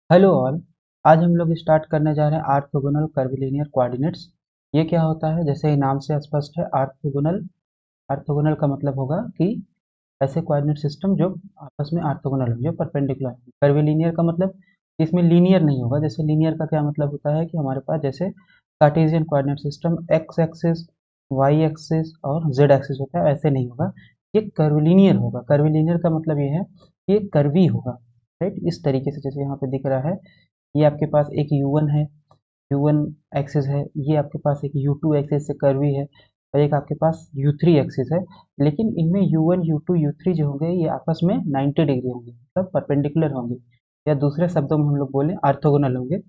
Hello all. आज हम लोग स्टार्ट करने जा रहे हैं ऑर्थोगोनल कर्विलिनियर कोऑर्डिनेट्स। ये क्या होता है? जैसे ही नाम से स्पष्ट है, ऑर्थोगोनल। ऑर्थोगोनल का मतलब होगा कि ऐसे कोऑर्डिनेट सिस्टम जो आपस में ऑर्थोगोनल हो, जो परपेंडिकुलर। कर्विलिनियर का मतलब इसमें लीनियर नहीं होगा। जैसे लीनियर का क्या मतलब होता है कि हमारे पास जैसे Cartesian coordinate system X axis, Y axis और जेड एक्सिस होता है, ऐसे नहीं होगा। ये कर्विलिनियर होगा। कर्विलिनियर का मतलब ये है कि ये कर्वी होगा। राइट, इस तरीके से जैसे यहाँ पे दिख रहा है। ये आपके पास एक U1 है, U1 एक्सिस है। ये आपके पास एक U2 एक्सिस से कर्वी है और एक आपके पास U3 एक्सिस है। लेकिन इनमें U1 U2 U3 जो होंगे ये आपस में 90 डिग्री होंगे, मतलब परपेंडिकुलर होंगे, या दूसरे शब्दों में हम लोग बोले ऑर्थोगोनल होंगे।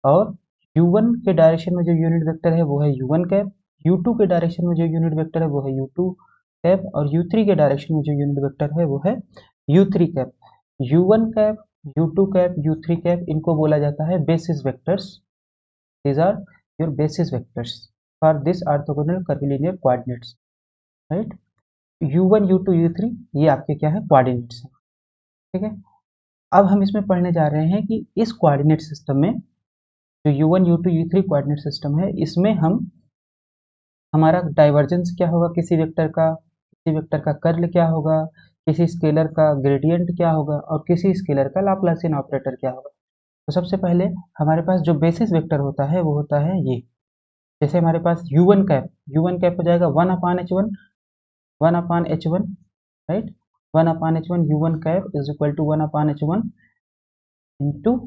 और U1 के डायरेक्शन में जो यूनिट वेक्टर है वो है U1 कैप, U2 के डायरेक्शन में जो यूनिट वेक्टर है वो है U2 कैप, और U3 के डायरेक्शन में जो यूनिट वेक्टर है वो है U3 cap. U1 cap, U2 cap, U3 cap, इनको बोला जाता है basis vectors. these are your basis vectors for this orthogonal curvilinear coordinates, right? U1 U2 U3 ये आपके क्या है? कोऑर्डिनेट्स हैं। ठीक है। अब हम इसमें पढ़ने जा रहे हैं कि इस कोऑर्डिनेट सिस्टम में जो U1 U2 U3 coordinate system है, इसमें हम हमारा डाइवर्जेंस क्या होगा किसी वेक्टर का, किसी वेक्टर का कर्ल क्या होगा, किसी स्केलर का ग्रेडियंट क्या होगा और किसी स्केलर का लाप्लासियन ऑपरेटर क्या होगा। तो सबसे पहले हमारे पास जो बेसिस वेक्टर होता है वो होता है ये। जैसे हमारे पास U1 कैप हो जाएगा 1/H1, 1/H1, right. 1/H1 U1 cap is equal to 1/H1 into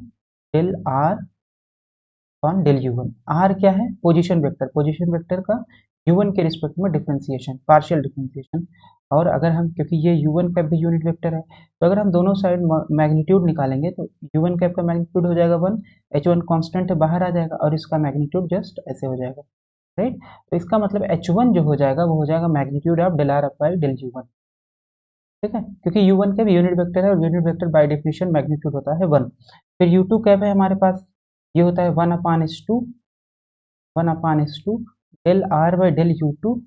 del R upon del U1। R क्या है? Position vector. पोजीशन वेक्टर का U1 के रिस्पेक्ट में डिफरेंशिएशन, पार्शियल डिफरेंशिएशन। और अगर हम, क्योंकि ये U1 कैप भी यूनिट वेक्टर है, तो अगर हम दोनों साइड मैग्नीट्यूड निकालेंगे तो U1 कैप का मैग्नीट्यूड हो जाएगा 1, H1 कांस्टेंट बाहर आ जाएगा और इसका मैग्नीट्यूड जस्ट ऐसे हो जाएगा। राइट। तो इसका मतलब H1 जो हो जाएगा वो हो जाएगा magnitude of del R upon del U1। ठीक है, क्योंकि U1 कैप यूनिट वेक्टर है और unit vector by definition magnitude होता है 1। फिर U2 कैप है हमारे पास, ये होता है 1/S2, 1/S2 del R by del U2।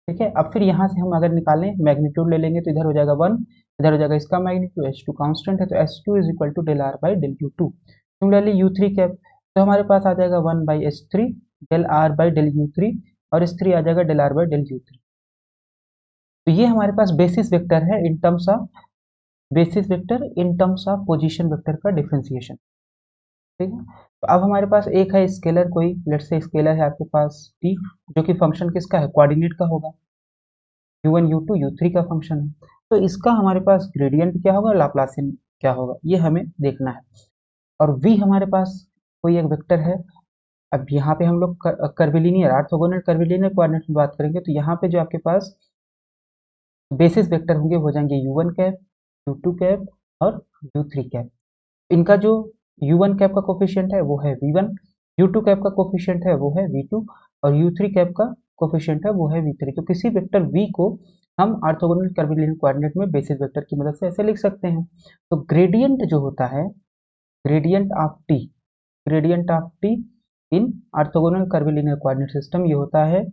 ठीक है। अब फिर यहाँ से हम अगर निकालें मैग्नीट्यूड ले लेंगे तो इधर हो जाएगा 1, इधर हो जाएगा इसका मैग्नीट्यूड। H2 कांस्टेंट है तो S2 is equal to del R by del U2। Similarly U3 cap, तो हमारे पास आ जाएगा 1/S3 del R by del U3, और S3 आ जाएगा del R by del U3। तो ये हमारे पास बेसिस वेक्टर है in terms of, basis vector in terms of position vector का डिफरेंशिएशन। ठीक है। तो अब हमारे पास एक है स्केलर, कोई लेट्स से स्केलर है आपके पास t, जो कि फंक्शन किसका है? कोऑर्डिनेट का होगा। U1 U2 U3 का फंक्शन है। तो इसका हमारे पास ग्रेडियंट क्या होगा, लाप्लासियन क्या होगा, ये हमें देखना है। और v हमारे पास कोई एक वेक्टर है। अब यहाँ पे हम लोग कर्विलिनियर, ऑर्थोगोनल कर्विलिनियर कोऑर्डिनेट में बात करेंगे, तो यहाँ पे जो आपके पास बेसिस वेक्टर होंगे हो जाएंगे U1 कैप, U2 कैप और U3 कैप। इनका जो U1 कैप का कोफिशिएंट है वो है V1, U2 कैप का कोफिशिएंट है वो है V2, और U3 कैप का कोफिशिएंट है वो है V3। तो किसी वेक्टर V को हम ऑर्थोगोनल कर्विलिनियर कोऑर्डिनेट में बेसिस वेक्टर की मदद से ऐसे लिख सकते हैं। तो ग्रेडियंट जो होता है, gradient of T, gradient of T in orthogonal curvilinear coordinate system ये होता है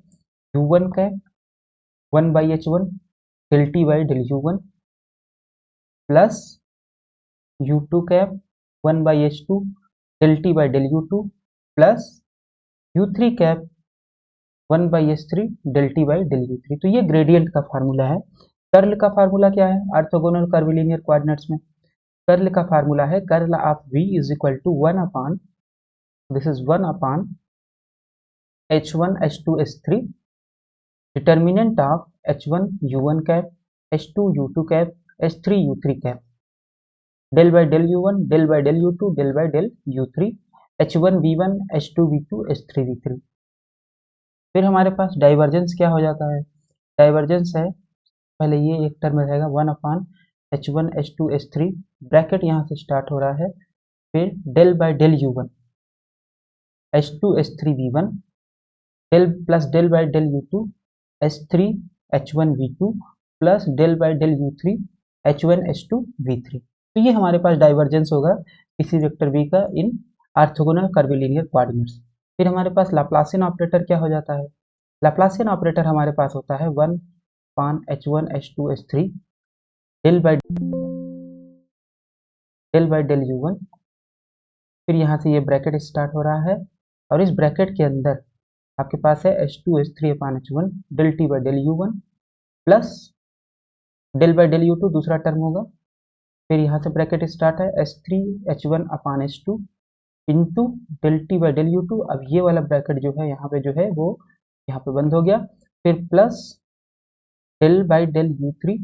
U1 cap 1/H1 del T by del U1 plus U2 cap 1/H2 del T by del U2 plus U3 cap 1/S3 del T by del U3। तो ये gradient का formula है। Curl का formula क्या है ऑर्थोगोनल कर्विलिनियर कोऑर्डिनेट्स में? Curl का formula है curl of V is equal to 1 upon, this is 1 upon H1 H2 S3 determinant of H1 U1 cap, H2 U2 cap, S3 U3 cap, del by del U1 del by del U2 del by del U3, H1 V1 H2 V2 S3 V3। फिर हमारे पास divergence क्या हो जाता है? Divergence है, पहले ये एक टर्म रहेगा 1 अपान H1 H2 S3, ब्रैकेट यहाँ से स्टार्ट हो रहा है। फिर del by del U1 H2 S3 V1 del plus del by del U2 S3 H1 V2 plus del by del U3 H1 H2 V3। तो ये हमारे पास डाइवर्जेंस होगा किसी वेक्टर V का इन ऑर्थोगोनल कर्विलिनियर कोऑर्डिनेट्स। फिर हमारे पास लाप्लासियन ऑपरेटर क्या हो जाता है? लाप्लासियन ऑपरेटर हमारे पास होता है 1 अपान H1 H2 S3 del by del U1 फिर यहाँ से ये ब्रैकेट स्टार्ट हो रहा है और इस ब्रैकेट के अंदर आपके पास है H2H3 upon H1 del T by del U1 plus del by del U2 दूसरा टर्म होगा। फिर यहाँ से ब्रैकेट स्टार्ट है H3H1 upon H2 into del T by del U2। अब ये वाला ब्रैकेट जो है यहाँ पे जो है वो यहाँ पे बंद हो गया। फिर plus del by del U3,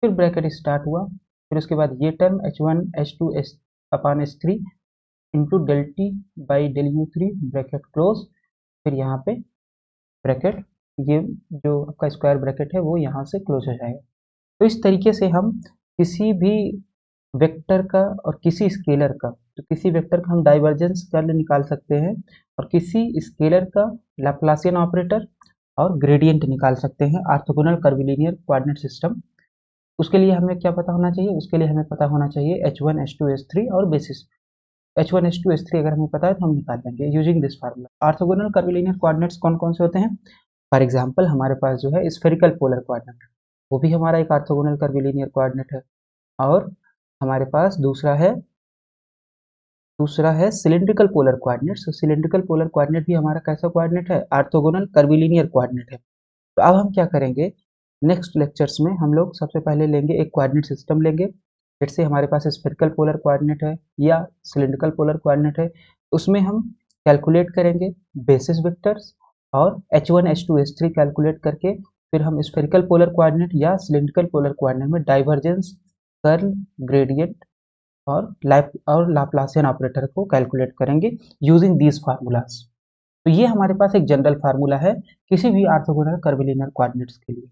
फिर ब्रैकेट स्टार्ट हुआ। फिर उसके बाद ये term H1 H2 H upon H3 into del T by del U3 bracket close. फिर यहाँ पे ब्रैकेट ये जो आपका स्क्वायर ब्रैकेट है वो यहाँ से क्लोज हो जाएगा। तो इस तरीके से हम किसी भी वेक्टर का और किसी स्केलर का, तो किसी वेक्टर का हम डाइवर्जेंस कर्ल निकाल सकते हैं और किसी स्केलर का लैप्लासियन ऑपरेटर और ग्रेडियंट निकाल सकते हैं ऑर्थोगोनल कर्विलिनियर कोऑर्डिनेट सिस्टम। उसके लिए हमें क्या पता होना चाहिए? उसके लिए हमें पता होना चाहिए H1 H2 H3 और बेसिस। H1 H2 H3 अगर हमें पता है तो हम निकाल लेंगे using this formula. Orthogonal curvilinear coordinates कौन कौन से होते हैं? फॉर एग्जांपल हमारे पास जो है स्फेरिकल पोलर कोऑर्डिनेट, वो भी हमारा एक ऑर्थोगोनल कर्विलिनियर कोऑर्डिनेट है। और हमारे पास दूसरा है सिलिंड्रिकल पोलर कोऑर्डिनेट। तो सिलिंड्रिकल पोलर कोऑर्डिनेट भी हमारा कैसा कोऑर्डिनेट है? ऑर्थोगोनल कर्विलिनियर कोऑर्डिनेट है। तो अब हम क्या करेंगे, नेक्स्ट लेक्चर्स में हम लोग सबसे पहले लेंगे एक कोऑर्डिनेट सिस्टम लेंगे। जैसे हमारे पास स्फेरिकल पोलर कोऑर्डिनेट है या सिलिंड्रिकल पोलर कोऑर्डिनेट है, उसमें हम कैलकुलेट करेंगे बेसिस वेक्टर्स और H1 H2 H3 कैलकुलेट करके फिर हम स्फेरिकल पोलर कोऑर्डिनेट या सिलिंड्रिकल पोलर कोऑर्डिनेट में डाइवर्जेंस, कर्ल, ग्रेडियंट और लाप्लासियन ऑपरेटर को कैलकुलेट करेंगे यूजिंग दीज फार्मूलाज। तो ये हमारे पास एक जनरल फार्मूला है किसी भी ऑर्थोगोनल कर्विलिनियर कोऑर्डिनेट्स के लिए।